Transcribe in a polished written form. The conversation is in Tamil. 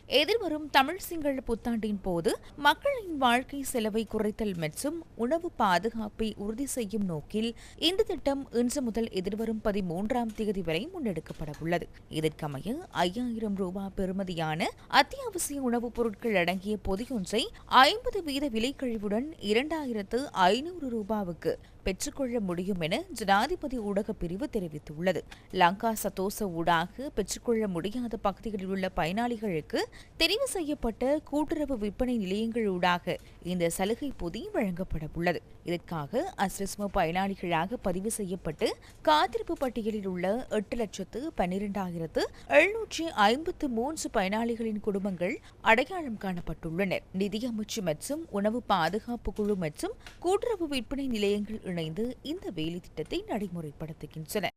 எதிர்வரும் தமிழ் சிங்கள புத்தாண்டின் போது மக்களின் வாழ்க்கை செலவை குறைத்தல் மற்றும் உணவு பாதுகாப்பை உறுதி செய்யும் நோக்கில் இந்த திட்டம் இன்று முதல் எதிர்வரும் 13ஆம் தேதி வரை முன்னெடுக்கப்பட உள்ளது. இதற்கமைய 5000 ரூபாய் பெறுமதியான அத்தியாவசிய உணவுப் பொருட்கள் அடங்கிய பொதியொன்றை 50% விலைக்கழிவுடன் 2500 ரூபாவுக்கு பெற்றுக்கொள்ள முடியும் என ஜனாதிபதி ஊடக பிரிவு தெரிவித்துள்ளது. லங்கா சதோச ஊடாக பெற்றுக்கொள்ள முடியாத பகுதிகளில் உள்ள பயனாளிகளுக்கு தெரிவு செய்யப்பட்ட கூட்டுறவு விற்பனை நிலையங்கள் ஊடாக இந்த சலுகை பொதி வழங்கப்பட உள்ளது. இதற்காக அஸ்ரிஸ்ம பயனாளிகளாக பதிவு செய்யப்பட்டு காத்திருப்பு பட்டியலில் உள்ள 8,12,753 பயனாளிகளின் குடும்பங்கள் அடையாளம் காணப்பட்டுள்ளனர். நிதியமைச்சு மற்றும் உணவு பாதுகாப்பு குழு மற்றும் கூட்டுறவு விற்பனை நிலையங்கள் இணைந்து இந்த வேலை திட்டத்தை நடைமுறைப்படுத்துகின்றன.